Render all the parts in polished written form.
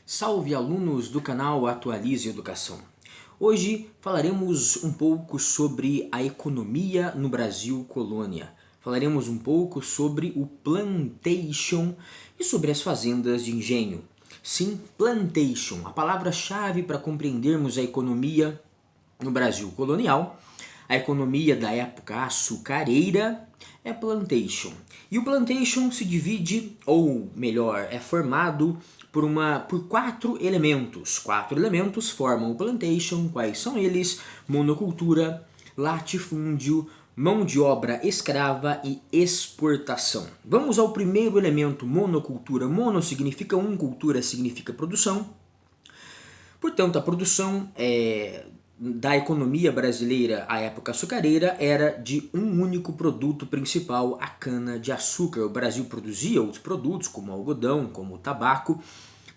Salve alunos do canal Atualize Educação! Hoje falaremos um pouco sobre a economia no Brasil colônia. Falaremos um pouco sobre o plantation e sobre as fazendas de engenho. Sim, plantation, a palavra-chave para compreendermos a economia no Brasil colonial. A economia da época açucareira é plantation. E o plantation se divide, ou melhor, é formado por quatro elementos. Quatro elementos formam o plantation. Quais são eles? Monocultura, latifúndio, mão de obra escrava e exportação. Vamos ao primeiro elemento, monocultura. Mono significa cultura significa produção. Portanto, a produção da economia brasileira à época açucareira era de um único produto principal, a cana-de-açúcar. O Brasil produzia outros produtos, como o algodão, como o tabaco,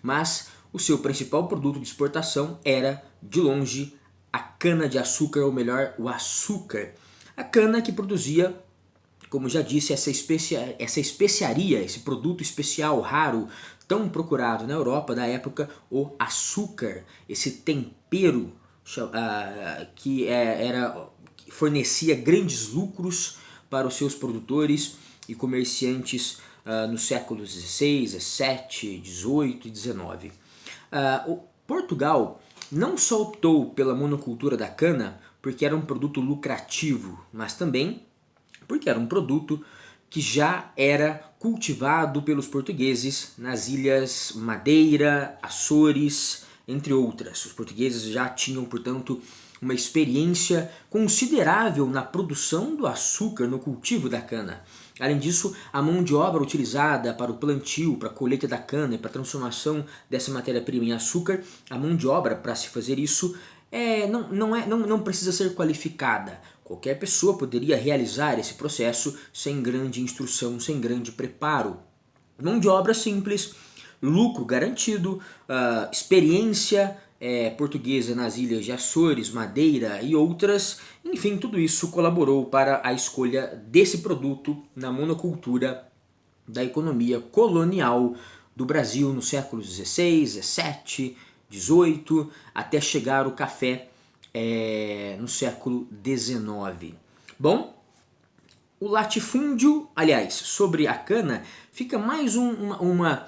mas o seu principal produto de exportação era, de longe, a cana-de-açúcar, ou melhor, o açúcar. A cana que produzia, como já disse, essa especiaria, esse produto especial, raro, tão procurado na Europa da época, o açúcar, esse tempero que fornecia grandes lucros para os seus produtores e comerciantes nos séculos XVI, XVII, XVIII e XIX. Portugal não só optou pela monocultura da cana porque era um produto lucrativo, mas também porque era um produto que já era cultivado pelos portugueses nas ilhas Madeira, Açores, entre outras. Os portugueses já tinham, portanto, uma experiência considerável na produção do açúcar, no cultivo da cana. Além disso, a mão de obra utilizada para o plantio, para a colheita da cana e para a transformação dessa matéria-prima em açúcar, a mão de obra para se fazer isso não precisa ser qualificada. Qualquer pessoa poderia realizar esse processo sem grande instrução, sem grande preparo. Mão de obra simples, lucro garantido, experiência portuguesa nas ilhas de Açores, Madeira e outras. Enfim, tudo isso colaborou para a escolha desse produto na monocultura da economia colonial do Brasil nos séculos XVI, XVII, XVIII, até chegar o café no século XIX. Bom, o latifúndio, aliás, sobre a cana, fica mais uma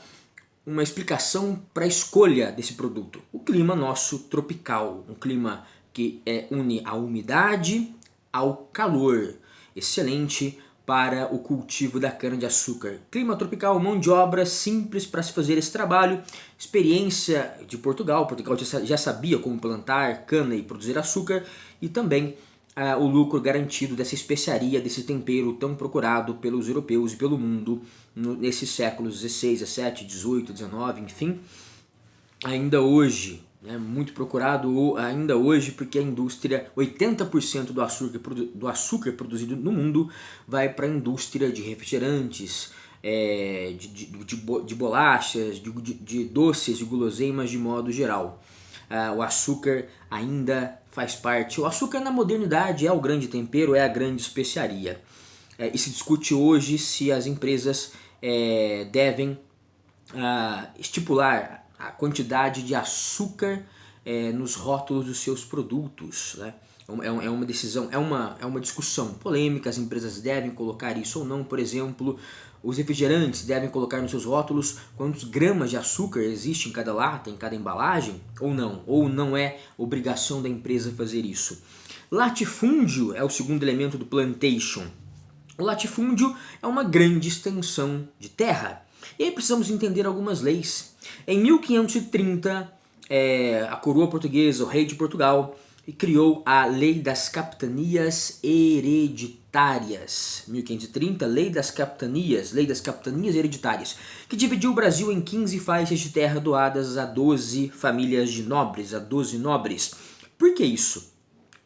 explicação para a escolha desse produto. O clima nosso tropical, um clima que une a umidade ao calor, excelente para o cultivo da cana-de-açúcar. Clima tropical, mão de obra simples para se fazer esse trabalho, experiência de Portugal. Portugal já sabia como plantar cana e produzir açúcar, e também o lucro garantido dessa especiaria, desse tempero tão procurado pelos europeus e pelo mundo nesses séculos XVI, XVII, XVIII, XIX, enfim. Ainda hoje, muito procurado ainda hoje, porque a indústria, 80% do açúcar produzido no mundo vai para a indústria de refrigerantes, de bolachas, de doces, de guloseimas de modo geral. O açúcar ainda faz parte. O açúcar na modernidade é o grande tempero, é a grande especiaria. E se discute hoje se as empresas devem estipular a quantidade de açúcar nos rótulos dos seus produtos, né? É uma decisão, é uma discussão polêmica. As empresas devem colocar isso ou não. Por exemplo, os refrigerantes devem colocar nos seus rótulos quantos gramas de açúcar existe em cada lata, em cada embalagem, ou não é obrigação da empresa fazer isso. Latifúndio é o segundo elemento do plantation. O latifúndio é uma grande extensão de terra. E aí precisamos entender algumas leis. Em 1530, a coroa portuguesa, o rei de Portugal, criou a Lei das Capitanias Hereditárias. 1530, Lei das Capitanias Hereditárias, que dividiu o Brasil em 15 faixas de terra doadas a 12 famílias de nobres, a 12 nobres. Por que isso?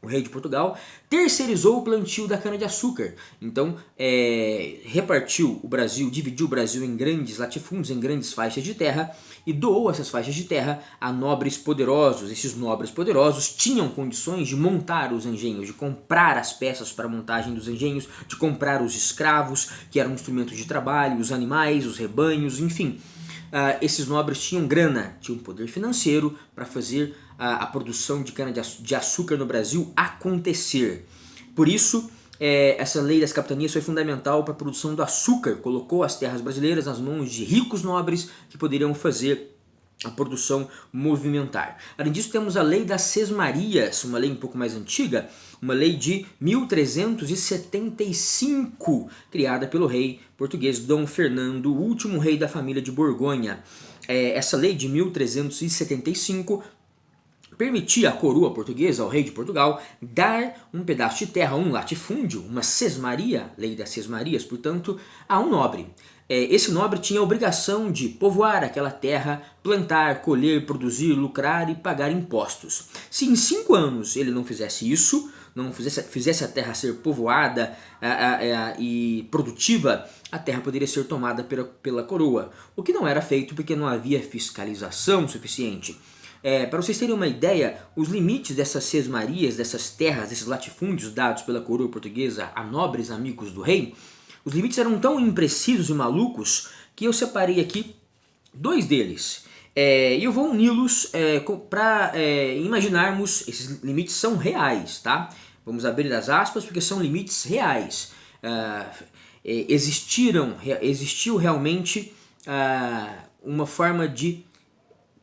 O rei de Portugal terceirizou o plantio da cana-de-açúcar. Então, repartiu o Brasil, dividiu o Brasil em grandes latifúndios, em grandes faixas de terra, e doou essas faixas de terra a nobres poderosos. Esses nobres poderosos tinham condições de montar os engenhos, de comprar as peças para a montagem dos engenhos, de comprar os escravos, que eram instrumentos de trabalho, os animais, os rebanhos, enfim. esses nobres tinham grana, tinham poder financeiro para fazer a produção de cana-de-açúcar no Brasil acontecer. Por isso, essa lei das capitanias foi fundamental para a produção do açúcar, colocou as terras brasileiras nas mãos de ricos nobres que poderiam fazer a produção movimentar. Além disso, temos a lei das sesmarias, uma lei um pouco mais antiga, uma lei de 1375, criada pelo rei português Dom Fernando, o último rei da família de Borgonha. Essa lei de 1375 permitia à coroa portuguesa, ao rei de Portugal, dar um pedaço de terra, um latifúndio, uma sesmaria, lei das sesmarias, portanto, a um nobre. Esse nobre tinha a obrigação de povoar aquela terra, plantar, colher, produzir, lucrar e pagar impostos. Se em 5 anos ele não fizesse isso, não fizesse a terra ser povoada e produtiva, a terra poderia ser tomada pela coroa, o que não era feito porque não havia fiscalização suficiente. Para vocês terem uma ideia, os limites dessas sesmarias, dessas terras, desses latifúndios dados pela coroa portuguesa a nobres amigos do rei, os limites eram tão imprecisos e malucos que eu separei aqui 2 deles. E eu vou uni-los para imaginarmos, esses limites são reais, tá? Vamos abrir as aspas porque são limites reais. Existiu realmente uma forma de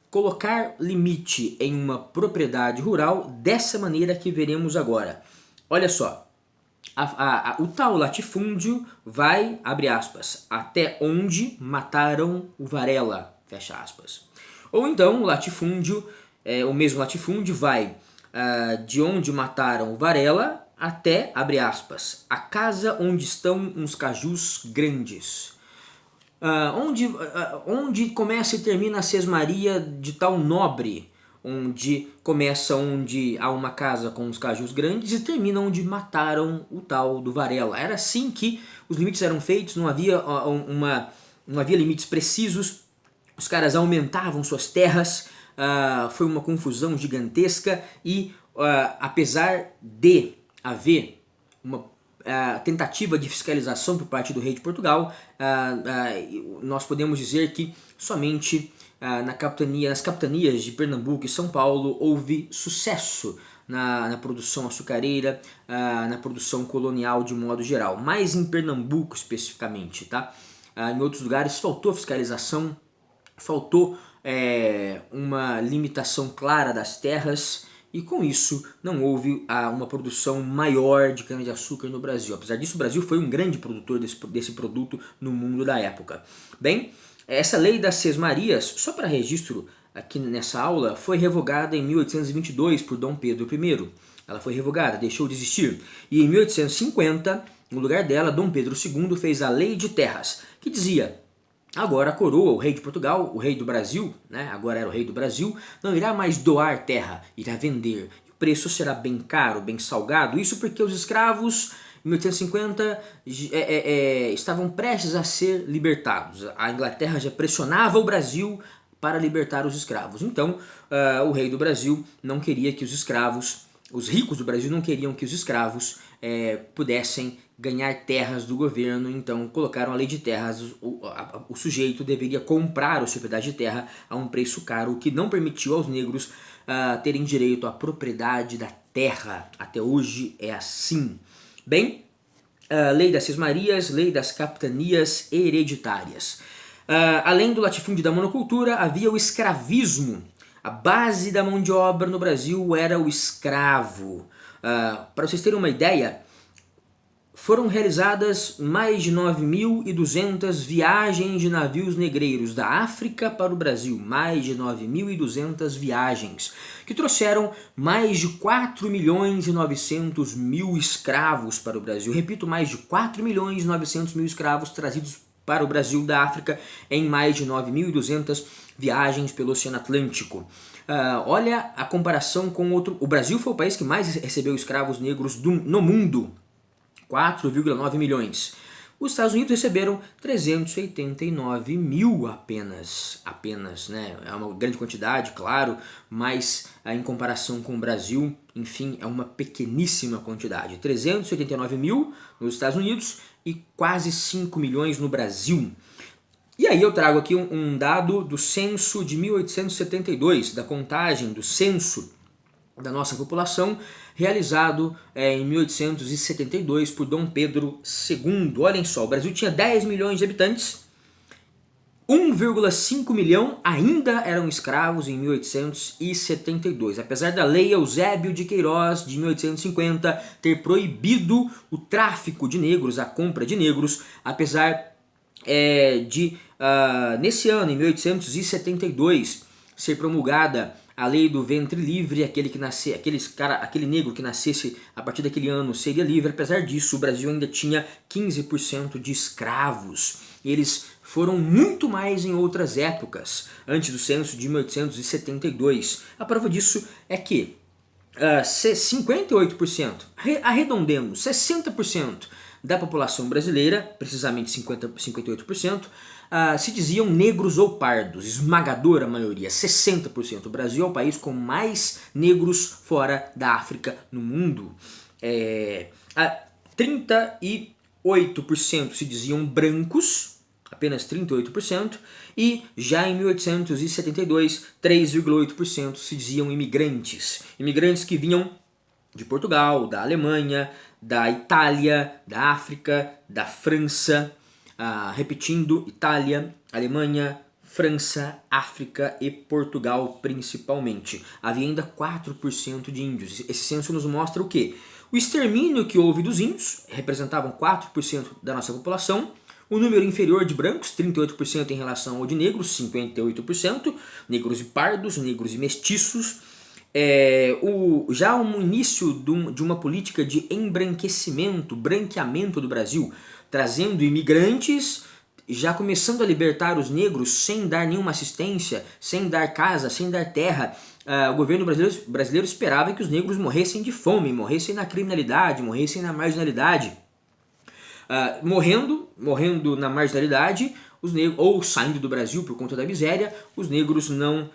colocar limite em uma propriedade rural dessa maneira que veremos agora. Olha só. O tal latifúndio vai, abre aspas, até onde mataram o Varela, fecha aspas. Ou então o latifúndio, o mesmo latifúndio vai de onde mataram o Varela até, abre aspas, a casa onde estão uns cajus grandes. Onde começa e termina a sesmaria de tal nobre, onde começa onde há uma casa com os cajus grandes e termina onde mataram o tal do Varela. Era assim que os limites eram feitos, não havia limites precisos, os caras aumentavam suas terras, foi uma confusão gigantesca e apesar de haver uma tentativa de fiscalização por parte do rei de Portugal, nós podemos dizer que somente nas capitanias de Pernambuco e São Paulo houve sucesso na produção açucareira, na produção colonial de modo geral, mais em Pernambuco especificamente, tá? Em outros lugares faltou fiscalização, faltou uma limitação clara das terras, e com isso não houve uma produção maior de cana-de-açúcar no Brasil. Apesar disso, o Brasil foi um grande produtor desse produto no mundo da época. Bem, essa lei das sesmarias, só para registro aqui nessa aula, foi revogada em 1822 por Dom Pedro I. Ela foi revogada, deixou de existir. E em 1850, no lugar dela, Dom Pedro II fez a Lei de Terras, que dizia: agora a coroa, o rei de Portugal, o rei do Brasil, né, agora era o rei do Brasil, não irá mais doar terra, irá vender. O preço será bem caro, bem salgado. Isso porque os escravos, em 1850, estavam prestes a ser libertados. A Inglaterra já pressionava o Brasil para libertar os escravos. Então, o rei do Brasil não queria que os escravos, os ricos do Brasil não queriam que os escravos pudessem ganhar terras do governo, então colocaram a lei de terras. O sujeito deveria comprar a sua pedaço de terra a um preço caro, o que não permitiu aos negros terem direito à propriedade da terra. Até hoje é assim. Bem, lei das sesmarias, lei das capitanias hereditárias. Além do latifúndio e da monocultura, havia o escravismo. A base da mão de obra no Brasil era o escravo. Para vocês terem uma ideia, foram realizadas mais de 9.200 viagens de navios negreiros da África para o Brasil. Mais de 9.200 viagens, que trouxeram mais de 4.900.000 escravos para o Brasil. Repito, mais de 4.900.000 escravos trazidos para o Brasil da África em mais de 9.200 viagens pelo Oceano Atlântico. Olha a comparação com outro. O Brasil foi o país que mais recebeu escravos negros no mundo. 4,9 milhões. Os Estados Unidos receberam 389 mil apenas, né? É uma grande quantidade, claro, mas em comparação com o Brasil, enfim, é uma pequeníssima quantidade. 389 mil nos Estados Unidos e quase 5 milhões no Brasil. E aí eu trago aqui um dado do censo de 1872, da contagem do censo da nossa população, realizado em 1872 por Dom Pedro II. Olhem só, o Brasil tinha 10 milhões de habitantes, 1,5 milhão ainda eram escravos em 1872, apesar da Lei Eusébio de Queiroz de 1850 ter proibido o tráfico de negros, a compra de negros, apesar nesse ano, em 1872, ser promulgada a lei do ventre livre, aquele negro que nascesse a partir daquele ano seria livre. Apesar disso, o Brasil ainda tinha 15% de escravos. Eles foram muito mais em outras épocas, antes do censo de 1872. A prova disso é que 58%, arredondemos, 60% da população brasileira, precisamente 58%, se diziam negros ou pardos, esmagadora maioria, 60%. O Brasil é o país com mais negros fora da África no mundo. 38% se diziam brancos, apenas 38%, e já em 1872, 3,8% se diziam imigrantes. Imigrantes que vinham de Portugal, da Alemanha, da Itália, da África, da França, repetindo, Itália, Alemanha, França, África e Portugal principalmente. Havia ainda 4% de índios. Esse censo nos mostra o quê? O extermínio que houve dos índios, representavam 4% da nossa população, o número inferior de brancos, 38% em relação ao de negros, 58%, negros e pardos, negros e mestiços. Já um início de uma política de embranquecimento, branqueamento do Brasil, trazendo imigrantes, já começando a libertar os negros sem dar nenhuma assistência, sem dar casa, sem dar terra. O governo brasileiro esperava que os negros morressem de fome, morressem na criminalidade, morressem na marginalidade. Morrendo na marginalidade, os negros, ou saindo do Brasil por conta da miséria, os negros não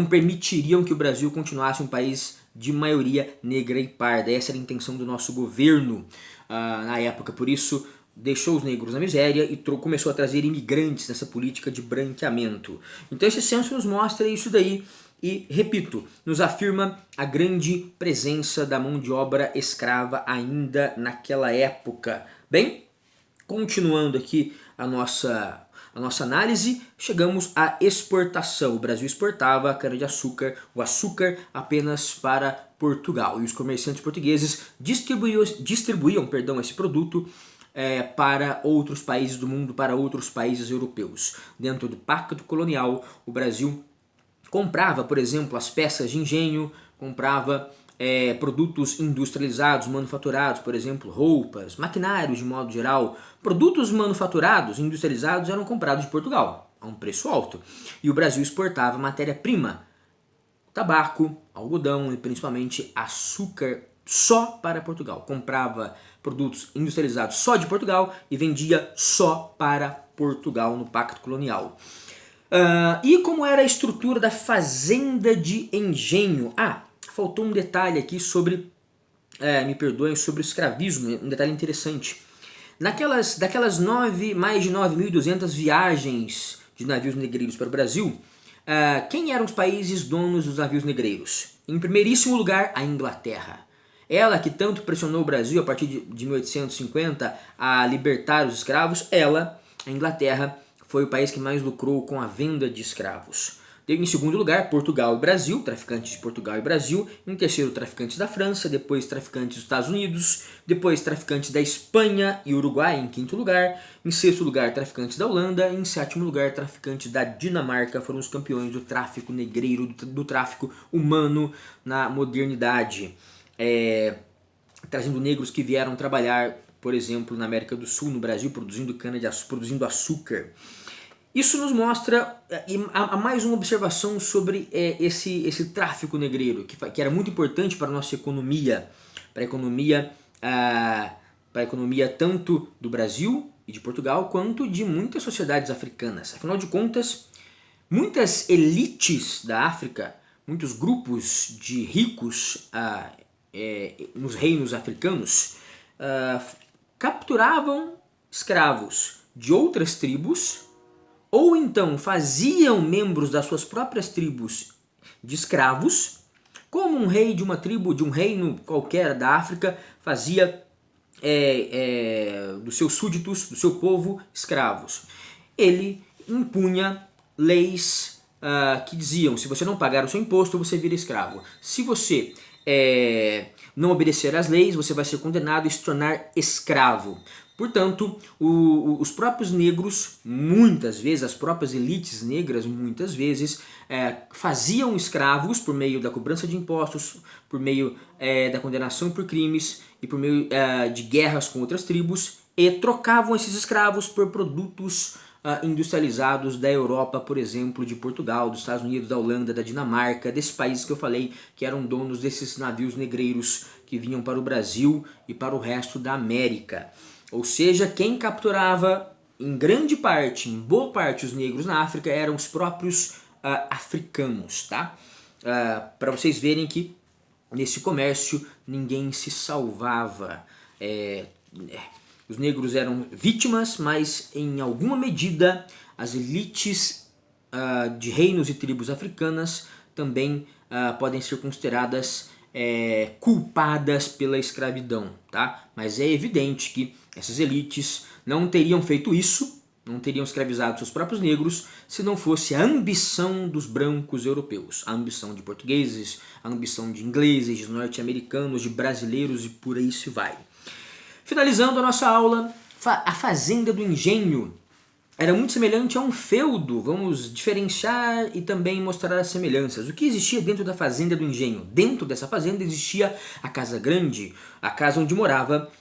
permitiriam que o Brasil continuasse um país de maioria negra e parda. Essa era a intenção do nosso governo na época. Por isso, deixou os negros na miséria e começou a trazer imigrantes nessa política de branqueamento. Então esse censo nos mostra isso daí e, repito, nos afirma a grande presença da mão de obra escrava ainda naquela época. Bem, continuando aqui a nossa análise, chegamos à exportação. O Brasil exportava a cana-de-açúcar, o açúcar apenas para Portugal. E os comerciantes portugueses distribuíam esse produto para outros países do mundo, para outros países europeus. Dentro do Pacto Colonial, o Brasil comprava, por exemplo, as peças de engenho, comprava produtos industrializados, manufaturados, por exemplo, roupas, maquinários de modo geral. Produtos manufaturados, industrializados, eram comprados de Portugal a um preço alto. E o Brasil exportava matéria-prima, tabaco, algodão e principalmente açúcar só para Portugal. Comprava produtos industrializados só de Portugal e vendia só para Portugal no Pacto Colonial. E como era a estrutura da fazenda de engenho? Faltou um detalhe aqui sobre, me perdoem, sobre o escravismo, um detalhe interessante. Daquelas mais de 9.200 viagens de navios negreiros para o Brasil, quem eram os países donos dos navios negreiros? Em primeiríssimo lugar, a Inglaterra. Ela que tanto pressionou o Brasil a partir de 1850 a libertar os escravos, a Inglaterra, foi o país que mais lucrou com a venda de escravos. Em segundo lugar, Portugal e Brasil, traficantes de Portugal e Brasil. Em terceiro, traficantes da França, depois traficantes dos Estados Unidos, depois traficantes da Espanha e Uruguai em quinto lugar. Em sexto lugar, traficantes da Holanda. Em sétimo lugar, traficantes da Dinamarca. Foram os campeões do tráfico negreiro, do tráfico humano na modernidade. Trazendo negros que vieram trabalhar, por exemplo, na América do Sul, no Brasil, produzindo cana-de-açúcar, produzindo açúcar. Isso nos mostra mais uma observação sobre esse tráfico negreiro, que era muito importante para a nossa economia, para a economia tanto do Brasil e de Portugal, quanto de muitas sociedades africanas. Afinal de contas, muitas elites da África, muitos grupos de ricos nos reinos africanos, capturavam escravos, de outras tribos, ou então faziam membros das suas próprias tribos de escravos, como um rei de uma tribo, de um reino qualquer da África, fazia dos seus súditos, do seu povo, escravos. Ele impunha leis que diziam: se você não pagar o seu imposto, você vira escravo. Se você não obedecer às leis, você vai ser condenado e se tornar escravo. Portanto, os próprios negros, muitas vezes, as próprias elites negras, muitas vezes, faziam escravos por meio da cobrança de impostos, por meio da condenação por crimes e por meio de guerras com outras tribos, e trocavam esses escravos por produtos industrializados da Europa, por exemplo, de Portugal, dos Estados Unidos, da Holanda, da Dinamarca, desses países que eu falei que eram donos desses navios negreiros que vinham para o Brasil e para o resto da América. Ou seja, quem capturava em grande parte, em boa parte, os negros na África eram os próprios africanos, tá? Para vocês verem que nesse comércio ninguém se salvava. Os negros eram vítimas, mas em alguma medida as elites de reinos e tribos africanas também podem ser consideradas culpadas pela escravidão, tá? Mas é evidente que essas elites não teriam feito isso, não teriam escravizado seus próprios negros, se não fosse a ambição dos brancos europeus, a ambição de portugueses, a ambição de ingleses, de norte-americanos, de brasileiros e por aí se vai. Finalizando a nossa aula, a Fazenda do Engenho era muito semelhante a um feudo. Vamos diferenciar e também mostrar as semelhanças. O que existia dentro da Fazenda do Engenho? Dentro dessa fazenda existia a Casa Grande, a casa onde morava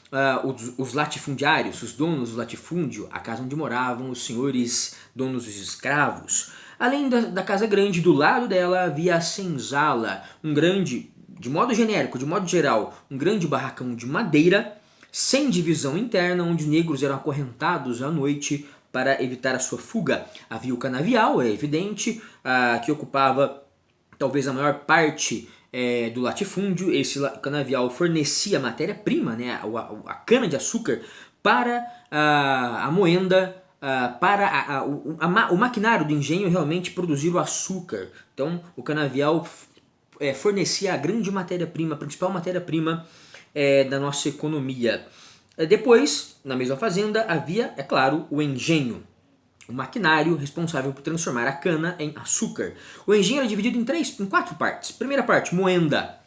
os latifundiários, os donos do latifúndio, a casa onde moravam os senhores donos dos escravos. Além da Casa Grande, do lado dela havia a senzala, um grande, de modo genérico, de modo geral, um grande barracão de madeira, sem divisão interna, onde negros eram acorrentados à noite para evitar a sua fuga. Havia o canavial, é evidente, que ocupava talvez a maior parte do latifúndio. Esse canavial fornecia matéria-prima, né, a cana-de-açúcar, para a moenda, para o maquinário do engenho realmente produzir o açúcar. Então o canavial fornecia a grande matéria-prima, a principal matéria-prima da nossa economia. Depois, na mesma fazenda, havia, é claro, o engenho, o maquinário responsável por transformar a cana em açúcar. O engenho era dividido em 4 partes. Primeira parte, moenda.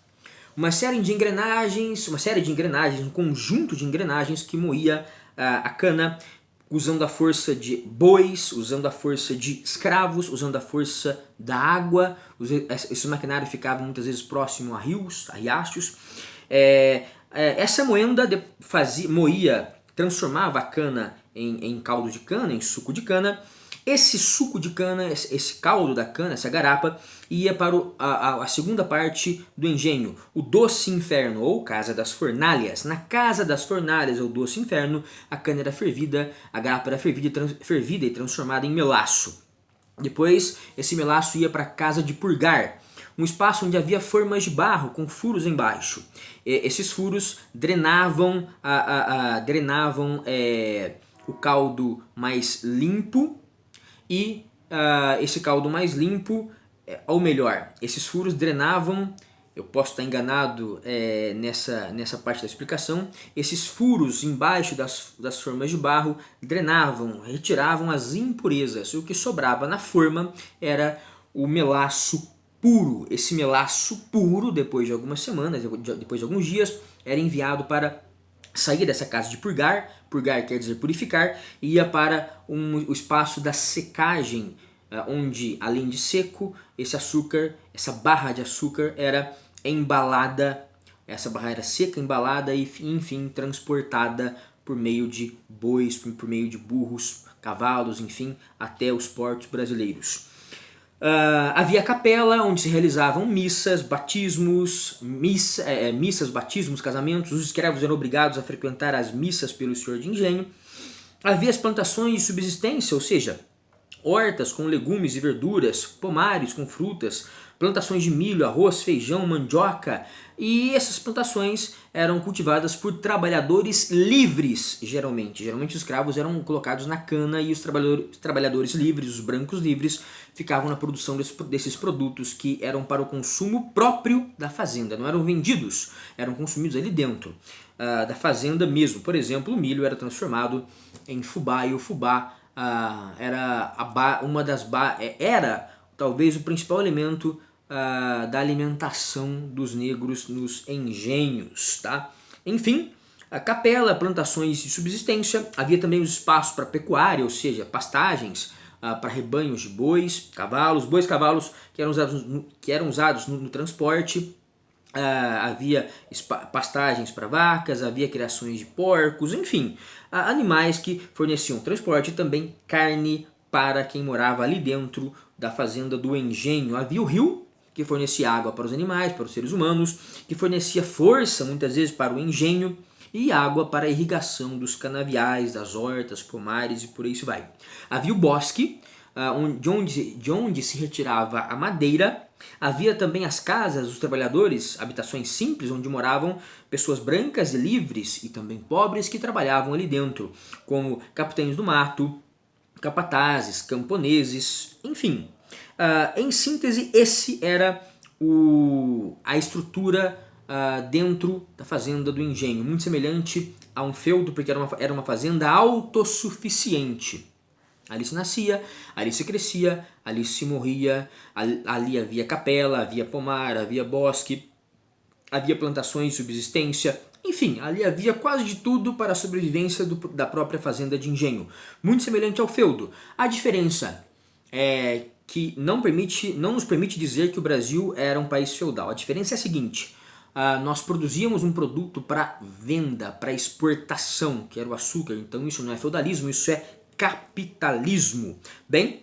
Uma série de engrenagens, um conjunto de engrenagens que moía a cana usando a força de bois, usando a força de escravos, usando a força da água. Esse maquinário ficava muitas vezes próximo a rios, a riachos. Essa moenda transformava a cana em caldo de cana, em suco de cana. Esse suco de cana, esse caldo da cana, essa garapa, ia para a segunda parte do engenho, o doce inferno, ou casa das fornalhas. Na casa das fornalhas, ou doce inferno, a cana era fervida, a garapa era fervida e transformada em melaço. Depois, esse melaço ia para a casa de purgar, um espaço onde havia formas de barro com furos embaixo. Esses furos drenavam o caldo mais limpo e esse caldo mais limpo, ou melhor, esses furos drenavam, eu posso estar enganado nessa parte da explicação, esses furos embaixo das formas de barro drenavam, retiravam as impurezas, e o que sobrava na forma era o melaço puro. Esse melaço puro, depois de algumas semanas, depois de alguns dias, era enviado para sair dessa casa de purgar quer dizer purificar, e ia para o espaço da secagem, onde, além de seco, esse açúcar, essa barra de açúcar era embalada, essa barra era seca, embalada e, enfim, transportada por meio de bois, por meio de burros, cavalos, enfim, até os portos brasileiros. Havia capela onde se realizavam missas, batismos, batismos, casamentos. Os escravos eram obrigados a frequentar as missas pelo senhor de engenho. Havia as plantações de subsistência, ou seja, hortas com legumes e verduras, pomares com frutas, plantações de milho, arroz, feijão, mandioca. E essas plantações eram cultivadas por trabalhadores livres, geralmente. Geralmente os escravos eram colocados na cana e os trabalhadores livres, os brancos livres, ficavam na produção desses produtos que eram para o consumo próprio da fazenda, não eram vendidos, eram consumidos ali dentro da fazenda mesmo. Por exemplo, o milho era transformado em fubá, e o fubá era talvez o principal elemento da alimentação dos negros nos engenhos, tá? Enfim, a capela, plantações de subsistência, havia também os espaços para pecuária, ou seja, pastagens para rebanhos de bois, cavalos que eram usados no transporte. Havia pastagens para vacas, havia criações de porcos, enfim, animais que forneciam transporte e também carne para quem morava ali dentro da fazenda do engenho. Havia o rio, que fornecia água para os animais, para os seres humanos, que fornecia força muitas vezes para o engenho, e água para a irrigação dos canaviais, das hortas, pomares e por aí se vai. Havia o bosque, de onde se retirava a madeira. Havia também as casas dos trabalhadores, habitações simples, onde moravam pessoas brancas e livres e também pobres que trabalhavam ali dentro, como capitães do mato, capatazes, camponeses, enfim. Em síntese, esse era a estrutura dentro da fazenda do engenho, muito semelhante a um feudo, porque era uma fazenda autossuficiente. Ali se nascia, ali se crescia, ali se morria, ali havia capela, havia pomar, havia bosque, havia plantações de subsistência, enfim, ali havia quase de tudo para a sobrevivência da própria fazenda de engenho, muito semelhante ao feudo. A diferença é que não nos permite dizer que o Brasil era um país feudal. A diferença é a seguinte: nós produzíamos um produto para venda, para exportação, que era o açúcar. Então isso não é feudalismo, isso é capitalismo. Bem,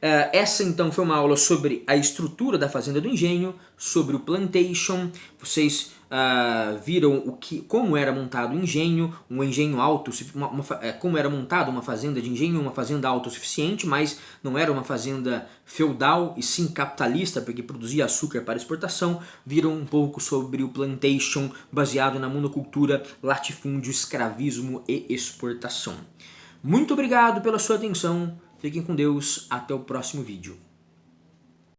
essa então foi uma aula sobre a estrutura da fazenda do engenho, sobre o plantation. Vocês viram como era montado o engenho, um engenho como era montado uma fazenda de engenho, uma fazenda autossuficiente, mas não era uma fazenda feudal e sim capitalista, porque produzia açúcar para exportação. Viram um pouco sobre o plantation, baseado na monocultura, latifúndio, escravismo e exportação. Muito obrigado pela sua atenção, fiquem com Deus, até o próximo vídeo.